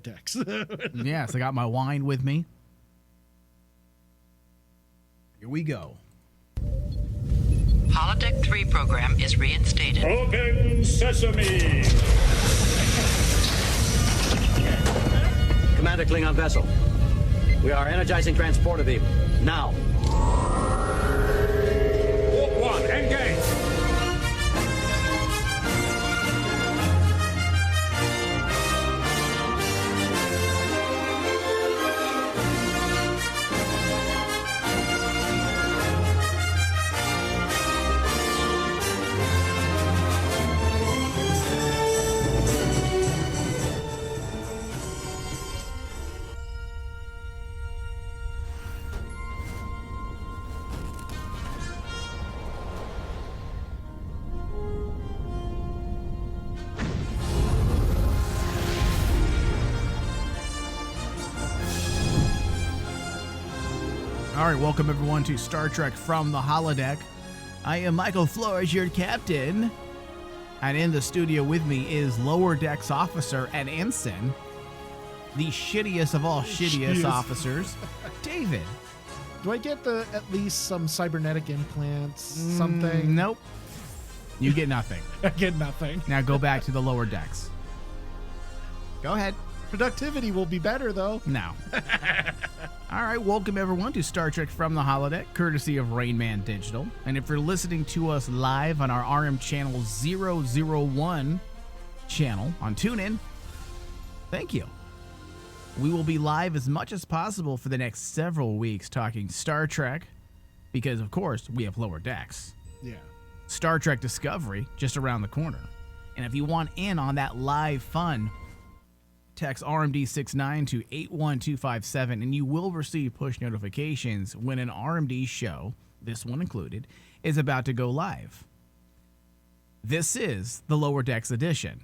decks. Yes, I got my wine with me. Here we go. Holodeck 3 program is reinstated. Open sesame! Commander Klingon vessel. We are energizing transporter beam. Now. Warp 1, engage! All right, welcome everyone to Star Trek from the Holodeck. I am Michael Flores, your captain. And in the studio with me is Lower Decks Officer and Ensign, the shittiest of all shittiest officers, David. Do I get at least some cybernetic implants, something? Nope. You get nothing. I get nothing. Now go back to the lower decks. Go ahead. Productivity will be better, though. No. All right, welcome everyone to Star Trek from the Holodeck, courtesy of Rain Man Digital. And if you're listening to us live on our RM channel 001 channel on TuneIn, thank you. We will be live as much as possible for the next several weeks talking Star Trek, because of course we have lower decks. Yeah. Star Trek Discovery just around the corner. And if you want in on that live fun, text RMD69 to 81257 and you will receive push notifications when an RMD show, this one included, is about to go live. This is the Lower Decks edition.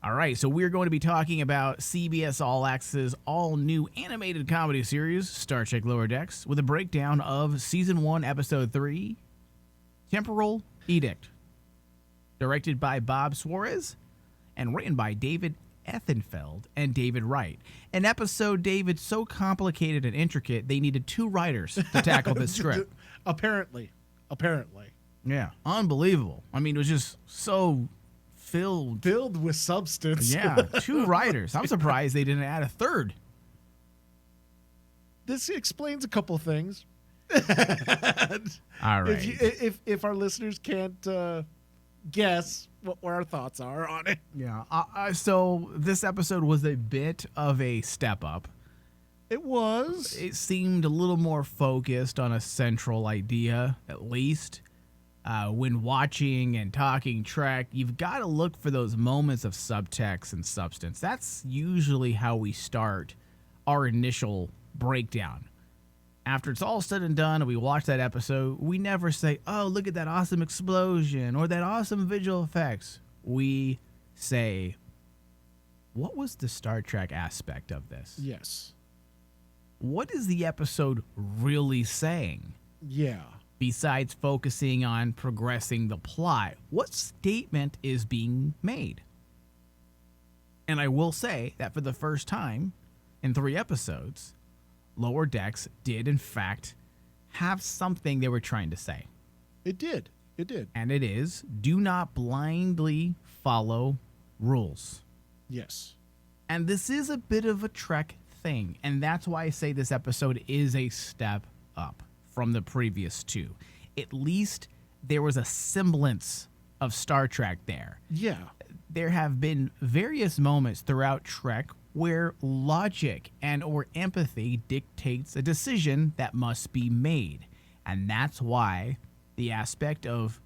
All right, so we're going to be talking about CBS All Access all new animated comedy series, Star Trek Lower Decks, with a breakdown of Season 1, Episode 3, Temporal Edict, directed by Bob Suarez and written by David Ethenfeld and David Wright. An episode, David, so complicated and intricate, they needed 2 writers to tackle this script. Apparently. Yeah, unbelievable. I mean, it was just so filled with substance. Yeah, 2 writers. I'm surprised they didn't add a third. This explains a couple things. All right. If our listeners can't guess what our thoughts are on it. Yeah. So this episode was a bit of a step up. It was. It seemed a little more focused on a central idea, at least. When watching and talking Trek, you've got to look for those moments of subtext and substance. That's usually how we start our initial breakdown. After it's all said and done and we watch that episode, we never say, oh, look at that awesome explosion or that awesome visual effects. We say, what was the Star Trek aspect of this? Yes. What is the episode really saying? Yeah. Besides focusing on progressing the plot, what statement is being made? And I will say that for the first time in 3 episodes, Lower Decks did, in fact, have something they were trying to say. It did. And it is, do not blindly follow rules. Yes. And this is a bit of a Trek thing, and that's why I say this episode is a step up from the previous 2. At least there was a semblance of Star Trek there. Yeah. There have been various moments throughout Trek where logic and or empathy dictates a decision that must be made. And that's why the aspect of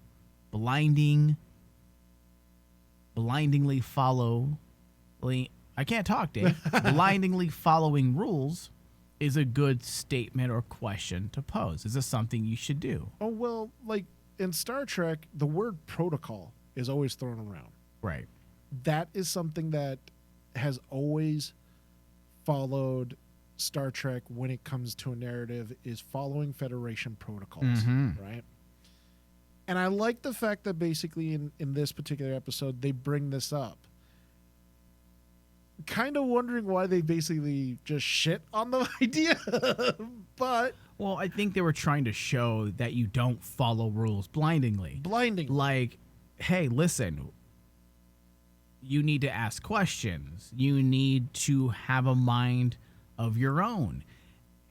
blindingly following, I can't talk, Dave, blindingly following rules is a good statement or question to pose. Is this something you should do? Oh, well, like in Star Trek, the word protocol is always thrown around. Right. That is something that has always followed Star Trek when it comes to a narrative, is following Federation protocols, right? And I like the fact that basically in this particular episode, they bring this up. kind of wondering why they basically just shit on the idea. But Well, I think they were trying to show that you don't follow rules blindingly. Like, hey, listen, you need to ask questions. You need to have a mind of your own.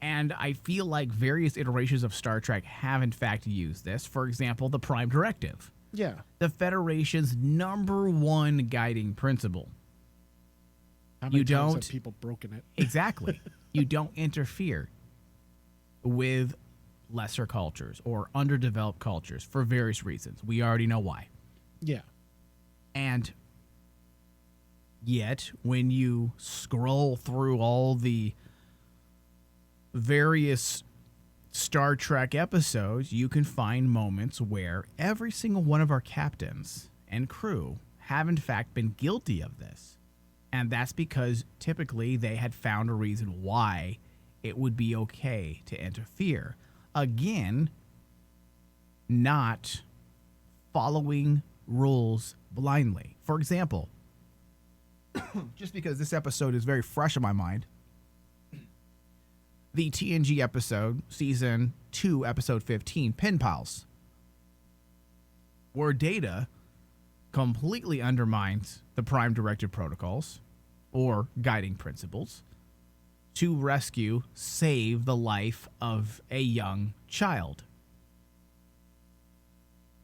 And I feel like various iterations of Star Trek have, in fact, used this. For example, the Prime Directive. yeah, The Federation's #1 guiding principle. how many You times don't- have people broken it? Exactly. You don't interfere with lesser cultures or underdeveloped cultures for various reasons. We already know why. Yeah, And yet, when you scroll through all the various Star Trek episodes, you can find moments where every single one of our captains and crew have, in fact, been guilty of this. And that's because typically they had found a reason why it would be okay to interfere. Again, not following rules blindly. For example, just because this episode is very fresh in my mind, the TNG episode, Season 2, Episode 15, Pen Pals, where Data completely undermines the Prime Directive protocols or guiding principles to save the life of a young child.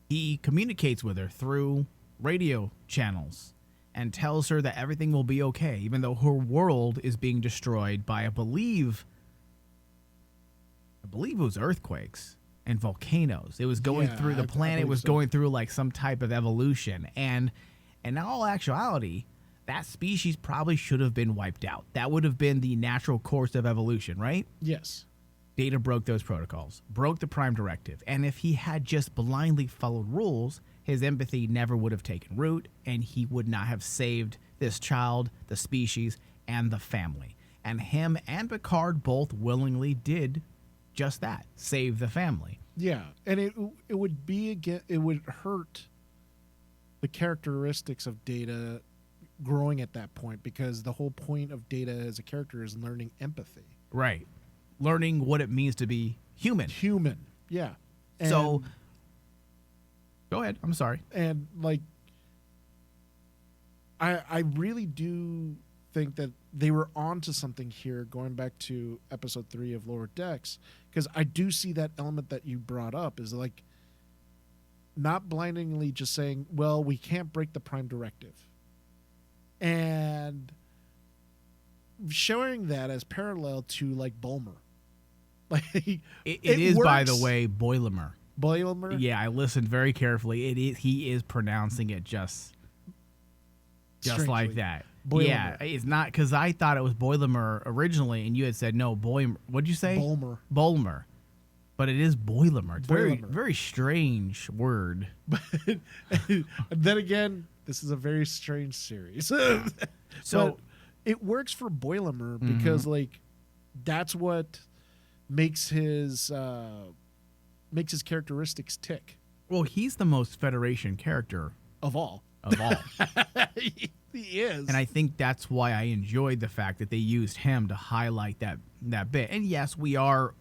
He communicates with her through radio channels and tells her that everything will be okay, even though her world is being destroyed by, I believe it was earthquakes and volcanoes. It was going through the I planet, believe was so. going through like some type of evolution. And in all actuality, that species probably should have been wiped out. That would have been the natural course of evolution, right? yes, Data broke those protocols, broke the Prime Directive, and if he had just blindly followed rules, his empathy never would have taken root, and he would not have saved this child, the species, and the family. And him and Picard both willingly did just that, save the family. yeah, and it would be again. It would hurt the characteristics of Data growing at that point, because the whole point of Data as a character is learning empathy. Right. Learning what it means to be human. Human, yeah. So, go ahead. I'm sorry. And like, I really do think that they were onto something here, going back to episode 3 of Lower Decks, because I do see that element that you brought up is like not blindingly just saying, well, we can't break the Prime Directive, and showing that as parallel to like Bulmer. Like It is, by the works. way, Boilermer. Bulmer. Yeah, I listened very carefully. It is. He is pronouncing it just like Strangely. that. Boilermer. Yeah, it's not, because I thought it was Boilermer originally, and you had said no, What'd you say? Bulmer. Boilermer. But it is Boilermer. It's Boilermer. very strange word. And then again, this is a very strange series. So But it works for Boilermer because like that's what makes his characteristics tick well, he's the most Federation character of all. of all. He is. And I think that's why I enjoyed the fact that they used him to highlight that bit. And yes, we are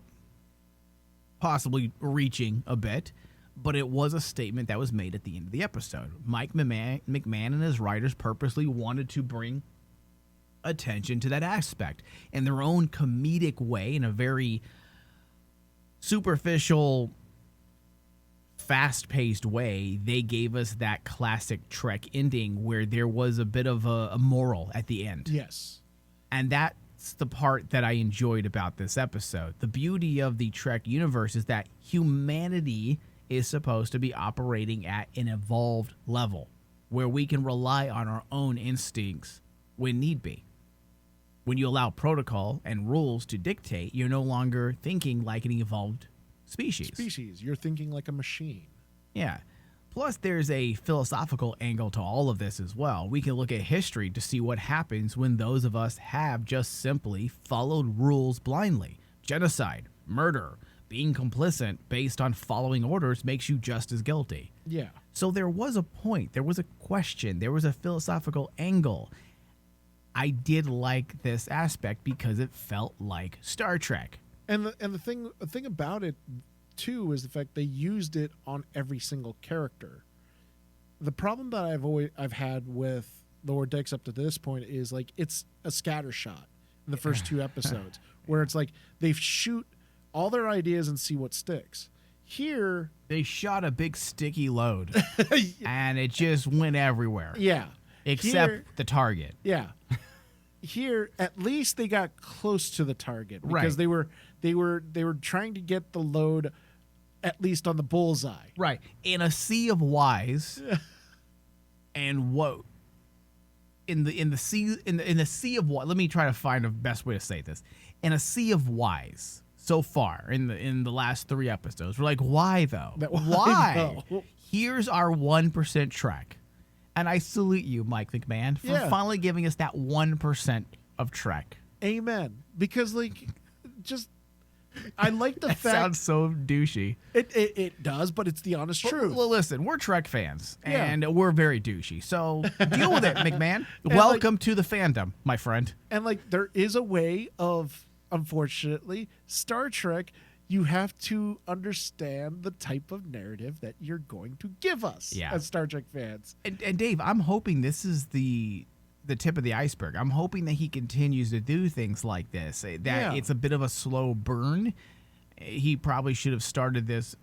possibly reaching a bit, but it was a statement that was made at the end of the episode. Mike McMahon and his writers purposely wanted to bring attention to that aspect in their own comedic way, in a very superficial, fast-paced way. They gave us that classic Trek ending where there was a bit of a moral at the end. yes. And that's the part that I enjoyed about this episode. The beauty of the Trek universe is that humanity is supposed to be operating at an evolved level where we can rely on our own instincts when need be. When you allow protocol and rules to dictate, you're no longer thinking like an evolved species. You're thinking like a machine. Yeah. Plus, there's a philosophical angle to all of this as well. We can look at history to see what happens when those of us have just simply followed rules blindly. Genocide, murder, being complicit based on following orders makes you just as guilty. Yeah. So there was a point, there was a question, there was a philosophical angle. I did like this aspect because it felt like Star Trek. And the thing about it too is the fact they used it on every single character. The problem that I've had with Lower Decks up to this point is like it's a scatter shot in the first 2 episodes where it's like they shoot all their ideas and see what sticks. Here they shot a big sticky load and it just went everywhere. Yeah. Except the target. Yeah. Here, at least they got close to the target because they were trying to get the load at least on the bullseye. Right. In a sea of Ys, and what in the sea of what? Let me try to find a best way to say this. In a sea of Ys so far in the last 3 episodes, we're like, why though? Why? Though? Here's our 1% Trek. And I salute you, Mike McMahon, for finally giving us that 1% of Trek. Amen. Because, I like the fact... sounds so douchey. It does, but it's the honest truth. Well, listen, we're Trek fans, and we're very douchey. So deal with it, McMahon. Welcome to the fandom, my friend. And, there is a way of, unfortunately, Star Trek... You have to understand the type of narrative that you're going to give us as Star Trek fans. And Dave, I'm hoping this is the tip of the iceberg. I'm hoping that he continues to do things like this, that it's a bit of a slow burn. He probably should have started this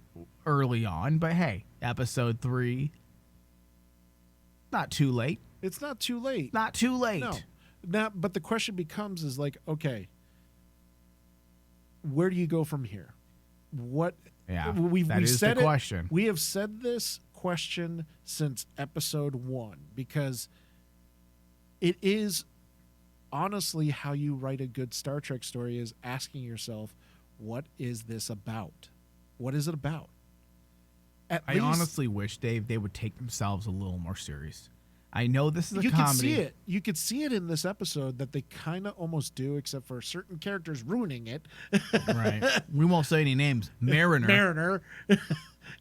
early on, but hey, episode 3, not too late. It's not too late. Not too late. No. Now, but the question becomes is okay, where do you go from here? What? Yeah, we've said the question. We have said this question since episode 1 because it is honestly how you write a good Star Trek story is asking yourself, what is this about? What is it about? I honestly wish, Dave, they would take themselves a little more serious. I know this is a comedy. You can see it. You could see it in this episode that they kind of almost do, except for certain characters ruining it. Right. We won't say any names. Mariner.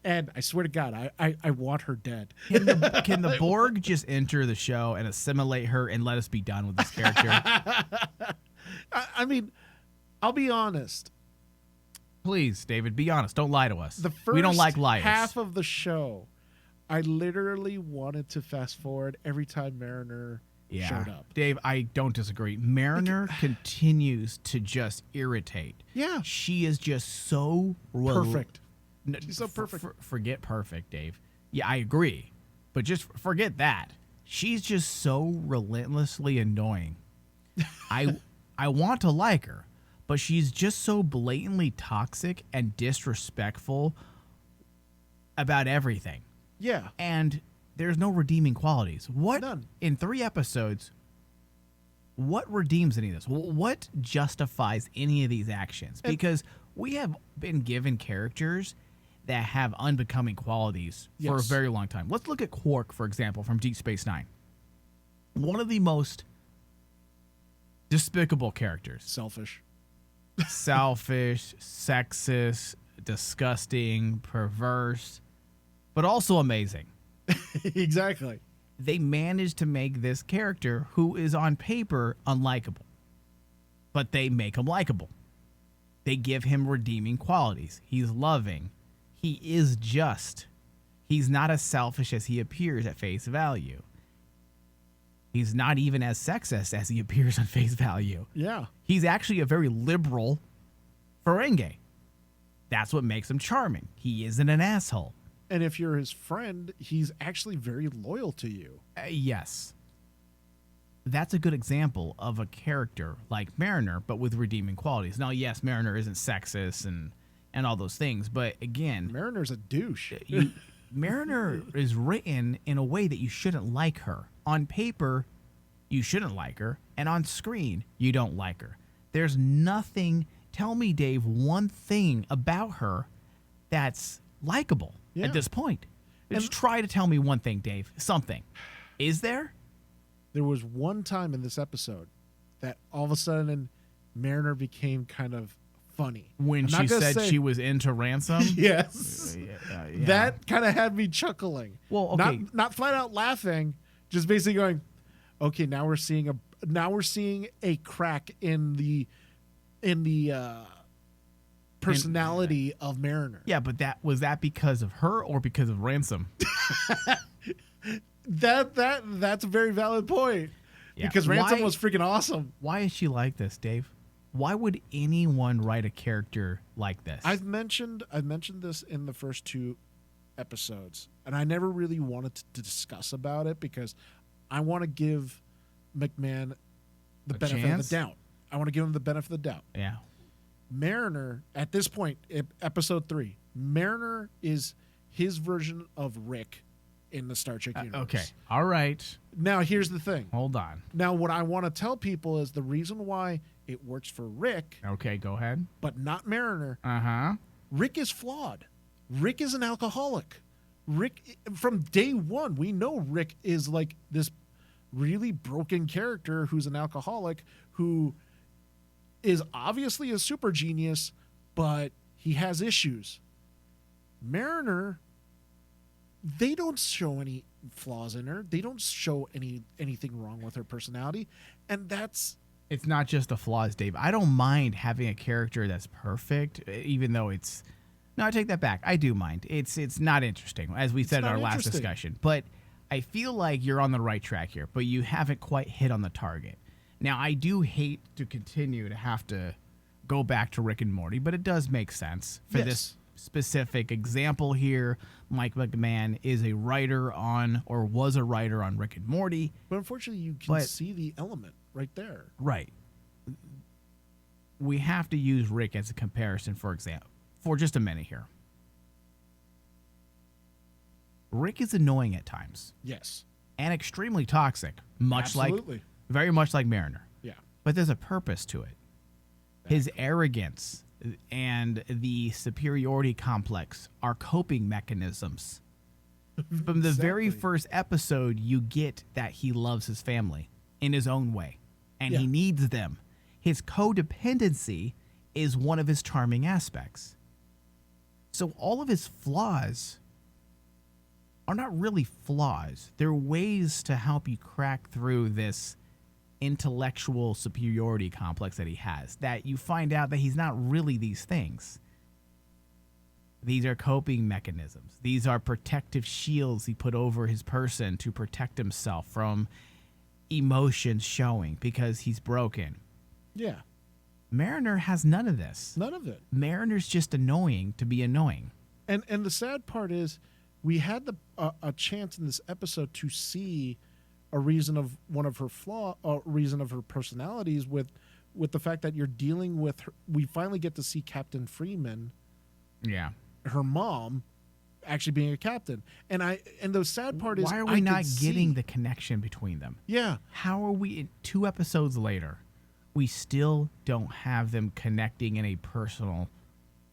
And I swear to God, I want her dead. Can the Borg just enter the show and assimilate her and let us be done with this character? I mean, I'll be honest. Please, David, be honest. Don't lie to us. We don't like liars. Half of the show, I literally wanted to fast forward every time Mariner showed up. Dave, I don't disagree. Mariner continues to just irritate. Yeah. She is just so perfect. She's so perfect. Forget perfect, Dave. Yeah, I agree. But just forget that. She's just so relentlessly annoying. I want to like her, but she's just so blatantly toxic and disrespectful about everything. Yeah. And there's no redeeming qualities. None. In 3 episodes, what redeems any of this? What justifies any of these actions? Because we have been given characters that have unbecoming qualities for a very long time. Let's look at Quark, for example, from Deep Space Nine. One of the most despicable characters. Selfish, sexist, disgusting, perverse, but also amazing. Exactly. They managed to make this character, who is on paper unlikable, but they make him likable. They give him redeeming qualities. He's loving. He is just. He's not as selfish as he appears at face value. He's not even as sexist as he appears on face value. Yeah. He's actually a very liberal Ferengi. That's what makes him charming. He isn't an asshole. And if you're his friend, he's actually very loyal to you. Yes. That's a good example of a character like Mariner, but with redeeming qualities. Now, yes, Mariner isn't sexist and all those things, but again... Mariner's a douche. Mariner is written in a way that you shouldn't like her. On paper, you shouldn't like her, and on screen, you don't like her. There's nothing... Tell me, Dave, one thing about her that's likable at this point. Just try to tell me one thing, Dave. Something. Is there? There was one time in this episode that all of a sudden Mariner became kind of funny. When she said she was into Ransom? Yes. That kind of had me chuckling. Well, okay. Not flat out laughing, just basically going, okay, now we're seeing now we're seeing a crack in the personality of Mariner. Yeah, but was that because of her or because of Ransom? That's a very valid point. Yeah. Because Ransom Why- was freaking awesome. Why is she like this, Dave? Why would anyone write a character like this? I've mentioned this in the first 2 episodes, and I never really wanted to discuss about it because I want to give McMahon the benefit chance? of the doubt. I want to give him the benefit of the doubt. Yeah. Mariner, at this point, episode 3, Mariner is his version of Rick in the Star Trek universe. Okay. All right. Now, here's the thing. Hold on. Now, what I want to tell people is the reason why it works for Rick, Okay, go ahead. but not Mariner, Uh-huh. Rick is flawed. Rick is an alcoholic. Rick, from day one, we know Rick is like this really broken character who's an alcoholic who is obviously a super genius, but he has issues. Mariner, they don't show any flaws in her. They don't show anything wrong with her personality, and that's It's not just the flaws, Dave. I don't mind having a character that's perfect, even though it's... No, I take that back. I do mind. It's not interesting, as we said in not our last interesting. discussion. But I feel like you're on the right track here, but you haven't quite hit on the target. Now, I do hate to continue to have to go back to Rick and Morty, but it does make sense for Yes. this specific example here. Mike McMahon is a writer on, or was a writer on Rick and Morty. But unfortunately, you can But- see the element right there. Right. We have to use Rick as a comparison, for example, for just a minute here. Rick is annoying at times Yes. and extremely toxic, Absolutely. very much like Mariner. Yeah. But there's a purpose to it. His arrogance and the superiority complex are coping mechanisms. From the very Exactly. first episode, you get that he loves his family in his own way, and he Yeah. needs them. His codependency is one of his charming aspects. So all of his flaws are not really flaws. They're ways to help you crack through this intellectual superiority complex that he has, that you find out that he's not really these things. These are coping mechanisms. These are protective shields he put over his person to protect himself from emotions showing because he's broken. Yeah. Mariner has none of this. None of it. Mariner's just annoying to be annoying. And the sad part is, we had a chance in this episode to see a reason of one of her reason of her personalities with the fact that you're dealing with her. We finally get to see Captain Freeman, Yeah. her mom, actually being a captain. And the sad part is, Why are I we could not getting see- the connection between them? Yeah. How are we, 2 episodes later, we still don't have them connecting in a personal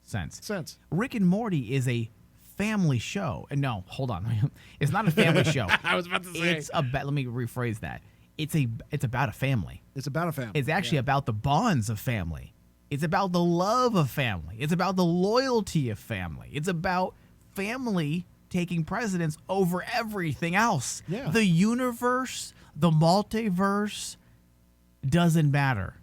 sense? Rick and Morty is a family show. And no, hold on. It's not a family show. I was about to say. It's about, let me rephrase that. It's about a family. It's about a family. It's actually about the bonds of family. It's about the love of family. It's about the loyalty of family. It's about family taking precedence over everything else. Yeah. The universe, the multiverse doesn't matter.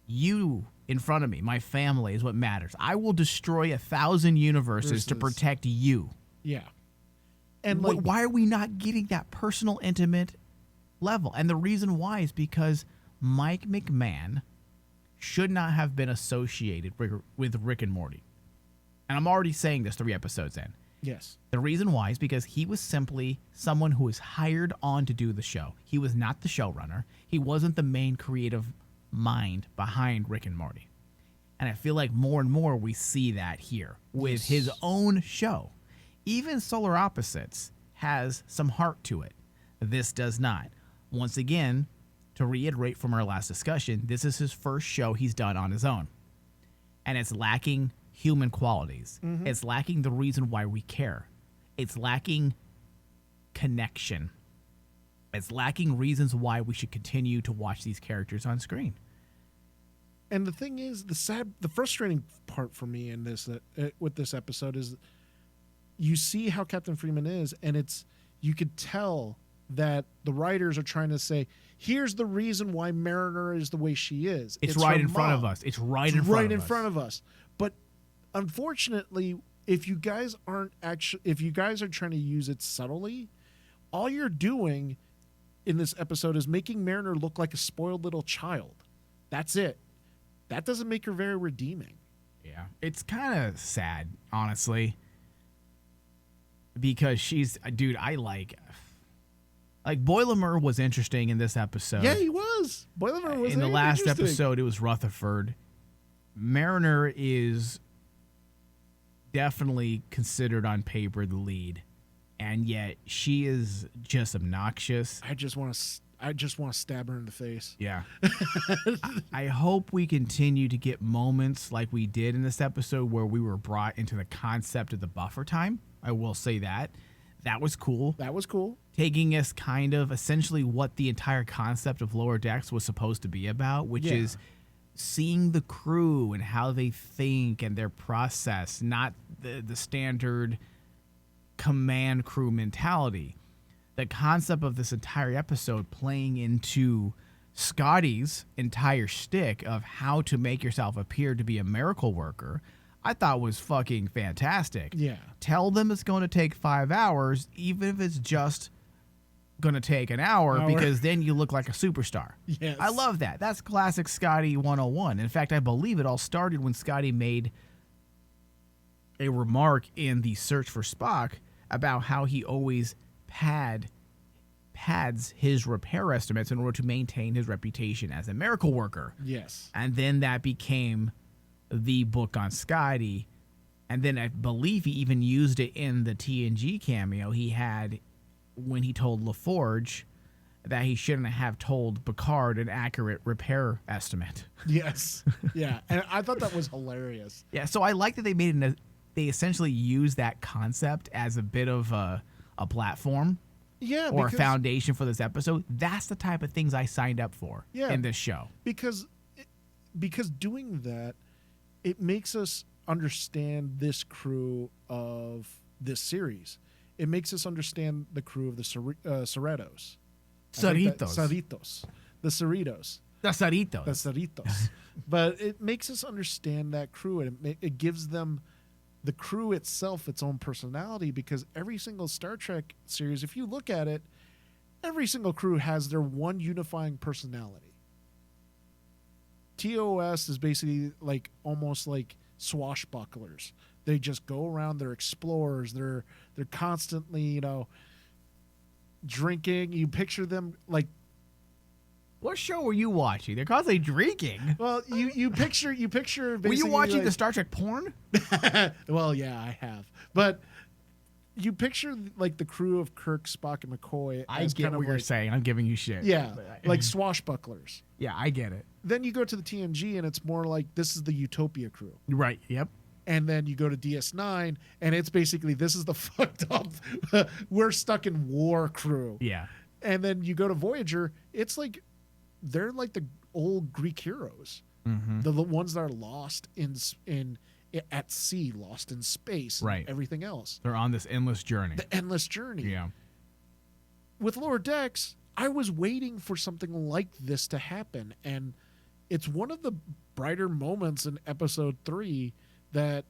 You in front of me, my family, is what matters. I will destroy 1,000 universes to Versus- protect you. Yeah. And like, Why are we not getting that personal, intimate level? And the reason why is because Mike McMahon should not have been associated with Rick and Morty. And I'm already saying this 3 episodes in. yes. The reason why is because he was simply someone who was hired on to do the show. He was not the showrunner. He wasn't the main creative mind behind Rick and Morty. And I feel like more and more we see that here with his own show. Even Solar Opposites has some heart to it. This does not. Once again, to reiterate from our last discussion, this is his first show he's done on his own. And it's lacking human qualities. It's lacking the reason why we care. It's lacking connection. It's lacking reasons why we should continue to watch these characters on screen. And the thing is, the frustrating part for me in this with this episode is, you see how Captain Freeman is, and you could tell that the writers are trying to say, here's the reason why Mariner is the way she is. It's right her in front of mom. us. It's right in front of us. But unfortunately, if you guys are trying to use it subtly, all you're doing in this episode is making Mariner look like a spoiled little child. That's it. That doesn't make her very redeeming. Yeah. It's kind of sad, honestly. Because she's, dude, I like Boilermer was interesting in this episode. Yeah, he was. Boilermer was in the last interesting. episode. It was Rutherford. Mariner is definitely considered on paper the lead, and yet she is just obnoxious. I just want to stab her in the face. Yeah. I hope we continue to get moments like we did in this episode where we were brought into the concept of the buffer time. I will say that. That was cool. That was cool. Taking us kind of essentially what the entire concept of Lower Decks was supposed to be about, which is seeing the crew and how they think and their process, not the standard command crew mentality. The concept of this entire episode playing into Scotty's entire shtick of how to make yourself appear to be a miracle worker, I thought was fucking fantastic. Yeah. Tell them it's going to take 5 hours, even if it's just going to take an hour, because then you look like a superstar. Yes. I love that. That's classic Scotty 101. In fact, I believe it all started when Scotty made a remark in the Search for Spock about how he always pads his repair estimates in order to maintain his reputation as a miracle worker. Yes. And then that became the book on Scotty. And then I believe he even used it in the TNG cameo he had when he told LaForge that he shouldn't have told Picard an accurate repair estimate. Yes. Yeah. And I thought that was hilarious. Yeah, so I like that they essentially use that concept as a bit of a platform. Yeah, or a foundation for this episode. That's the type of things I signed up for in this show. Because doing that, it makes us understand this crew of this series. It makes us understand the crew of the Cerritos. Cerritos. The Cerritos. The Cerritos. The Cerritos. But it makes us understand that crew, and it gives them, the crew itself, its own personality, because every single Star Trek series, if you look at it, every single crew has their one unifying personality. TOS is basically like almost like swashbucklers. They just go around, they're explorers, they're constantly, drinking. You picture them like, what show were you watching? They're constantly drinking. well, you picture basically, were you watching like, the Star Trek porn? Well, yeah, I have. But you picture like the crew of Kirk, Spock, and McCoy. I get what you're saying. I'm giving you shit. Yeah, like swashbucklers. Yeah, I get it. Then you go to the TNG, and it's more like this is the Utopia crew. Right. Yep. And then you go to DS9, and it's basically this is the fucked up, we're stuck in war crew. Yeah. And then you go to Voyager, it's like they're like the old Greek heroes, the ones that are lost at sea, lost in space, and right? Everything else. They're on this endless journey. The endless journey. Yeah. With Lower Decks, I was waiting for something like this to happen, and it's one of the brighter moments in episode 3 that,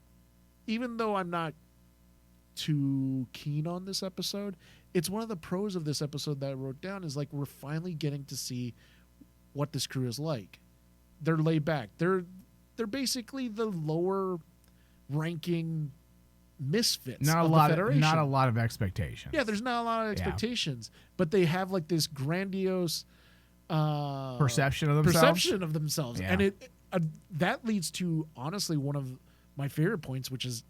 even though I'm not too keen on this episode, it's one of the pros of this episode that I wrote down is like we're finally getting to see what this crew is like. They're laid back. They're basically the lower ranking misfits not of a lot the Federation. Not a lot of expectations. Yeah, there's not a lot of expectations, but they have like this grandiose perception of themselves. Yeah. And it that leads to honestly one of my favorite points, which is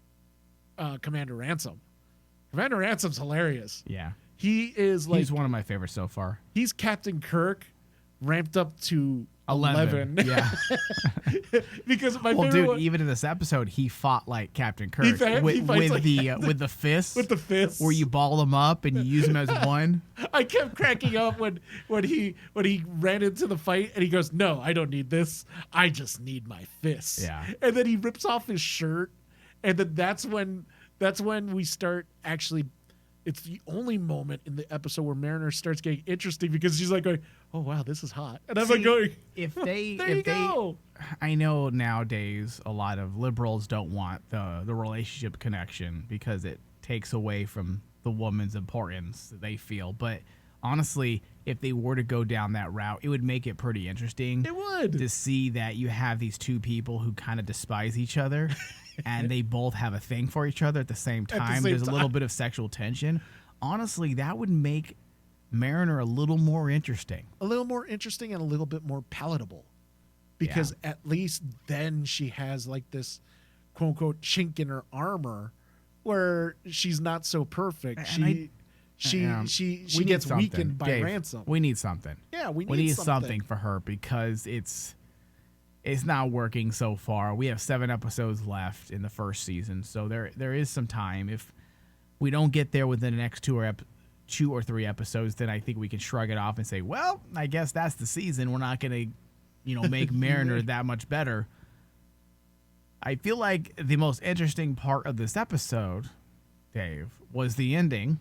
Commander Ransom. Commander Ransom's hilarious. Yeah. He's one of my favorites so far. He's Captain Kirk ramped up to 11. Yeah. Because my favorite one, even in this episode, he fought like Captain Kirk with the fists. With the fists. Where you ball them up and you use them as one. I kept cracking up when he ran into the fight and he goes, "No, I don't need this. I just need my fists." Yeah. And then he rips off his shirt, and then that's when we start actually it's the only moment in the episode where Mariner starts getting interesting because she's like going, "Oh wow, this is hot," and I'm like going, if they, "There you go." I know nowadays a lot of liberals don't want the relationship connection because it takes away from the woman's importance that they feel. But honestly, if they were to go down that route, it would make it pretty interesting. It would. To see that you have these two people who kind of despise each other and they both have a thing for each other at the same time. There's a little bit of sexual tension. Honestly, that would make Mariner a little more interesting. A little more interesting and a little bit more palatable. Because at least then she has like this quote unquote chink in her armor where she's not so perfect. And she we gets need weakened by Dave, Ransom. We need something. Yeah, we need something for her because it's not working so far. We have 7 episodes left in the first season, so there is some time. If we don't get there within the next 2 or 3 episodes, then I think we can shrug it off and say, well, I guess that's the season. We're not going to, make Mariner that much better. I feel like the most interesting part of this episode, Dave, was the ending.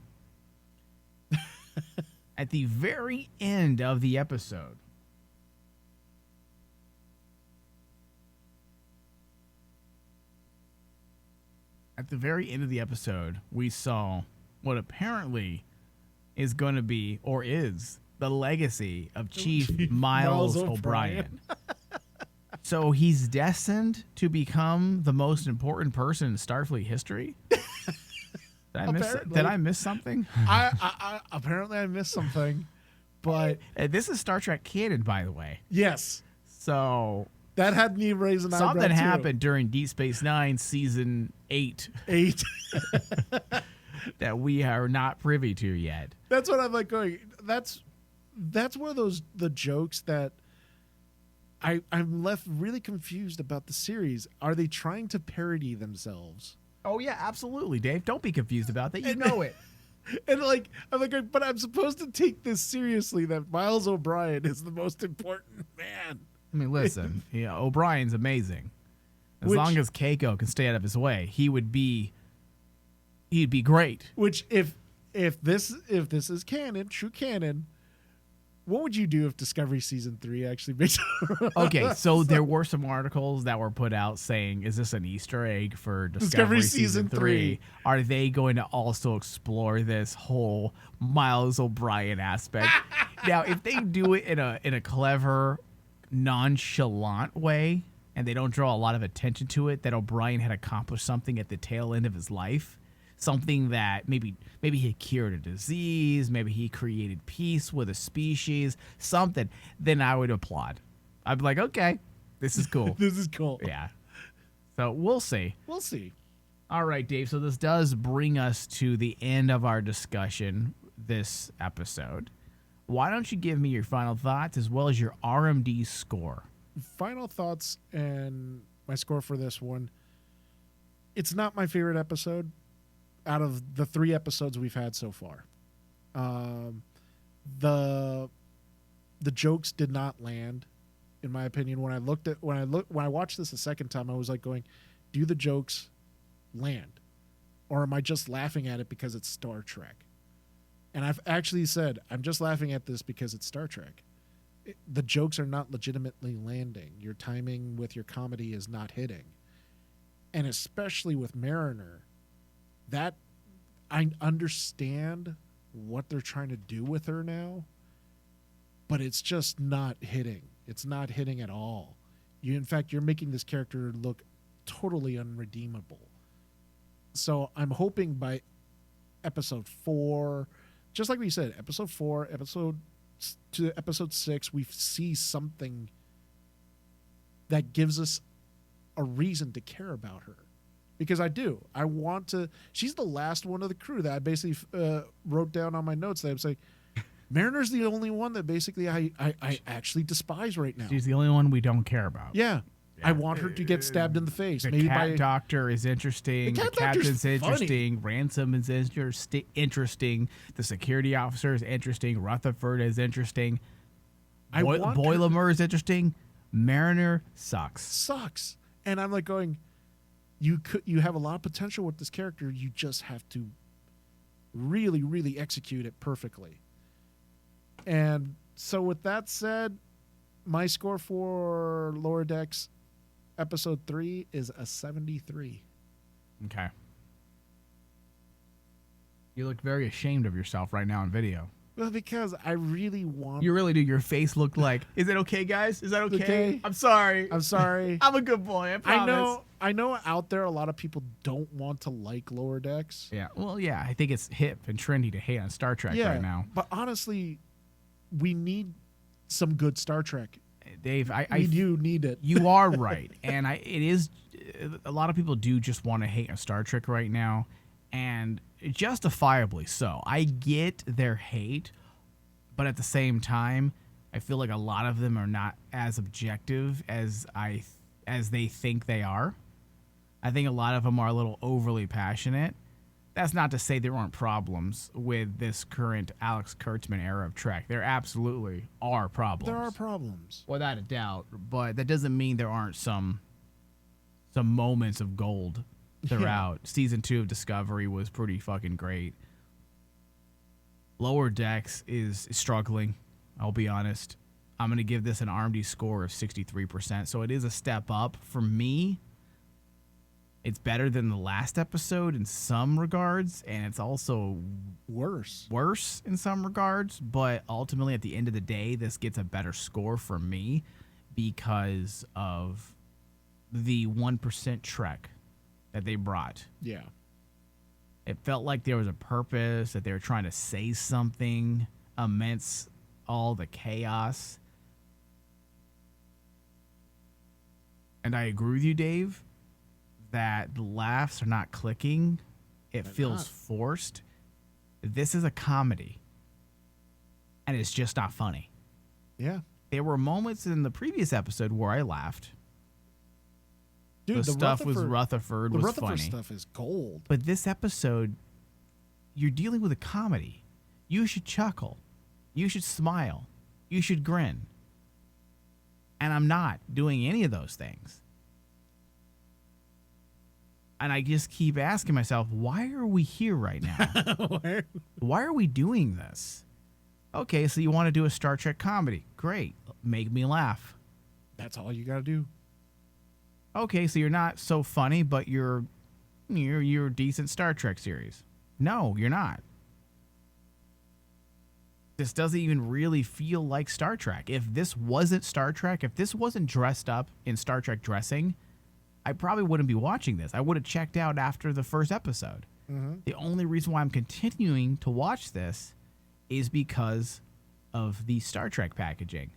At the very end of the episode, we saw what apparently is going to be, or is, the legacy of Chief Miles O'Brien. So he's destined to become the most important person in Starfleet history? Did I miss something? I apparently I missed something, but this is Star Trek canon, by the way. Yes. So that had me raise an eyebrow something too. happened during Deep Space Nine season 8 that we are not privy to yet. That's what I'm like going. That's one of the jokes that I'm left really confused about the series. Are they trying to parody themselves? Oh yeah, absolutely, Dave. Don't be confused about that. You know it. And I'm like, but I'm supposed to take this seriously that Miles O'Brien is the most important man. I mean, listen, O'Brien's amazing. As long as Keiko can stay out of his way, he'd be great. Which if this is canon, true canon, what would you do if Discovery Season 3 actually makes Okay, so there were some articles that were put out saying, is this an Easter egg for Discovery Season 3? Are they going to also explore this whole Miles O'Brien aspect? Now, if they do it in a clever, nonchalant way, and they don't draw a lot of attention to it, that O'Brien had accomplished something at the tail end of his life, something that maybe he cured a disease, maybe he created peace with a species, something, then I would applaud. I'd be like, okay, this is cool. This is cool. Yeah. So we'll see. We'll see. All right, Dave. So this does bring us to the end of our discussion this episode. Why don't you give me your final thoughts as well as your RMD score? Final thoughts and my score for this one. It's not my favorite episode out of the 3 episodes we've had so far. The jokes did not land, in my opinion. When I watched this a second time, I was like going, do the jokes land? Or am I just laughing at it because it's Star Trek? And I've actually said, I'm just laughing at this because it's Star Trek. The jokes are not legitimately landing. Your timing with your comedy is not hitting. And especially with Mariner, that I understand what they're trying to do with her now, but it's just not hitting. It's not hitting at all. In fact, you're making this character look totally unredeemable. So I'm hoping by episode 4, just like we said, episode 4, to episode 6, we see something that gives us a reason to care about her. Because I do. I want to. She's the last one of the crew that I basically wrote down on my notes. That I'm saying, Mariner's the only one that basically I actually despise right now. She's the only one we don't care about. Yeah. I want her to get stabbed in the face. The maybe cat doctor is interesting. The captain's interesting. Ransom is interesting. The security officer is interesting. Rutherford is interesting. Boilemer is interesting. Mariner sucks. And I'm like going, you have a lot of potential with this character. You just have to really, really execute it perfectly. And so with that said, my score for Lower Decks episode 3 is a 73. Okay. You look very ashamed of yourself right now on video. Well, because I really want... You really do. Your face looked like, is it okay, guys? Is that okay? Okay. I'm sorry. I'm sorry. I'm a good boy, I promise. I know out there a lot of people don't want to like Lower Decks. Yeah. Well, yeah, I think it's hip and trendy to hate on Star Trek right now. But honestly, we need some good Star Trek. Dave, We do need it. You are right. And it is, a lot of people do just want to hate on Star Trek right now. And justifiably so. I get their hate, but at the same time, I feel like a lot of them are not as objective as they think they are. I think a lot of them are a little overly passionate. That's not to say there aren't problems with this current Alex Kurtzman era of Trek. There absolutely are problems. There are problems. Without a doubt, but that doesn't mean there aren't some moments of gold throughout. Yeah. Season 2 of Discovery was pretty fucking great. Lower Decks is struggling, I'll be honest. I'm going to give this an RMD score of 63%, so it is a step up. For me, it's better than the last episode in some regards, and it's also worse in some regards, but ultimately at the end of the day, this gets a better score for me because of the 1% Trek that they brought. Yeah. It felt like there was a purpose, that they were trying to say something amidst all the chaos. And I agree with you, Dave, that the laughs are not clicking. It feels forced. This is a comedy. And it's just not funny. Yeah. There were moments in the previous episode where I laughed. Dude, the stuff with Rutherford was funny. The Rutherford stuff is gold. But this episode, you're dealing with a comedy. You should chuckle. You should smile. You should grin. And I'm not doing any of those things. And I just keep asking myself, why are we here right now? Why are we doing this? Okay, so you want to do a Star Trek comedy. Great. Make me laugh. That's all you got to do. Okay, so you're not so funny, but you're a decent Star Trek series. No, you're not. This doesn't even really feel like Star Trek. If this wasn't Star Trek, if this wasn't dressed up in Star Trek dressing, I probably wouldn't be watching this. I would have checked out after the first episode. Mm-hmm. The only reason why I'm continuing to watch this is because of the Star Trek packaging.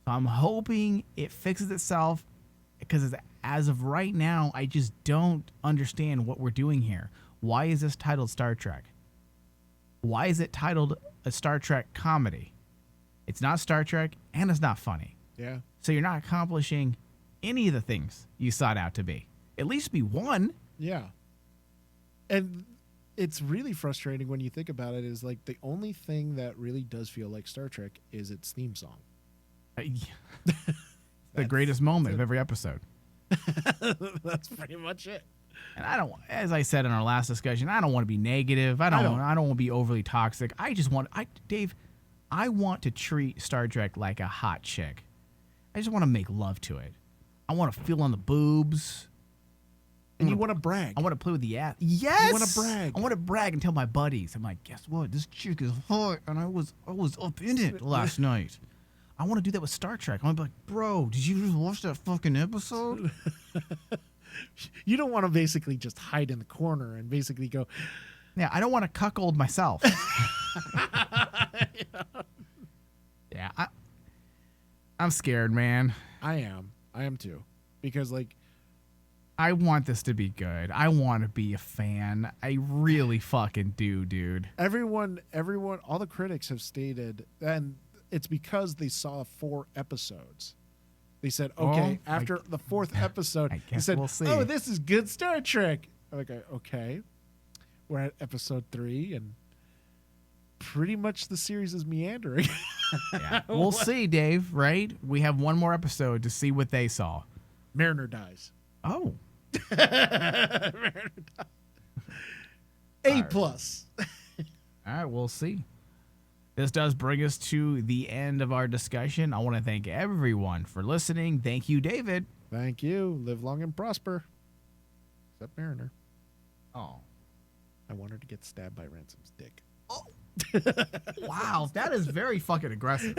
So I'm hoping it fixes itself, because as of right now, I just don't understand what we're doing here. Why is this titled Star Trek? Why is it titled a Star Trek comedy? It's not Star Trek, and it's not funny. Yeah. So you're not accomplishing any of the things you sought out to be. At least be one. Yeah. And it's really frustrating when you think about it, is like the only thing that really does feel like Star Trek is its theme song. The greatest moment of every episode. That's pretty much it. And I don't, as I said in our last discussion, I don't want to be negative. I don't want to be overly toxic. Dave, I want to treat Star Trek like a hot chick. I just want to make love to it. I want to feel on the boobs. And you want to brag. I want to play with the ass. Yes. You want to brag. I want to brag and tell my buddies. I'm like, guess what? This chick is hot, and I was up in it last night. I want to do that with Star Trek. I want to be like, bro, did you just watch that fucking episode? You don't want to basically just hide in the corner and basically go, yeah, I don't want to cuckold myself. Yeah, I'm scared, man. I am too. Because, like, I want this to be good. I want to be a fan. I really fucking do, dude. Everyone, all the critics have stated, and it's because they saw 4 episodes. They said, okay, after the 4th episode, they said, we'll see. Oh, this is good Star Trek. I'm like, okay. We're at episode 3, and pretty much the series is meandering. Yeah. We'll see, Dave, right? We have one more episode to see what they saw. Mariner dies. Oh. A plus. All right, we'll see. This does bring us to the end of our discussion. I want to thank everyone for listening. Thank you, David. Thank you. Live long and prosper. Except Mariner. Oh. I want her to get stabbed by Ransom's dick. Wow, that is very fucking aggressive.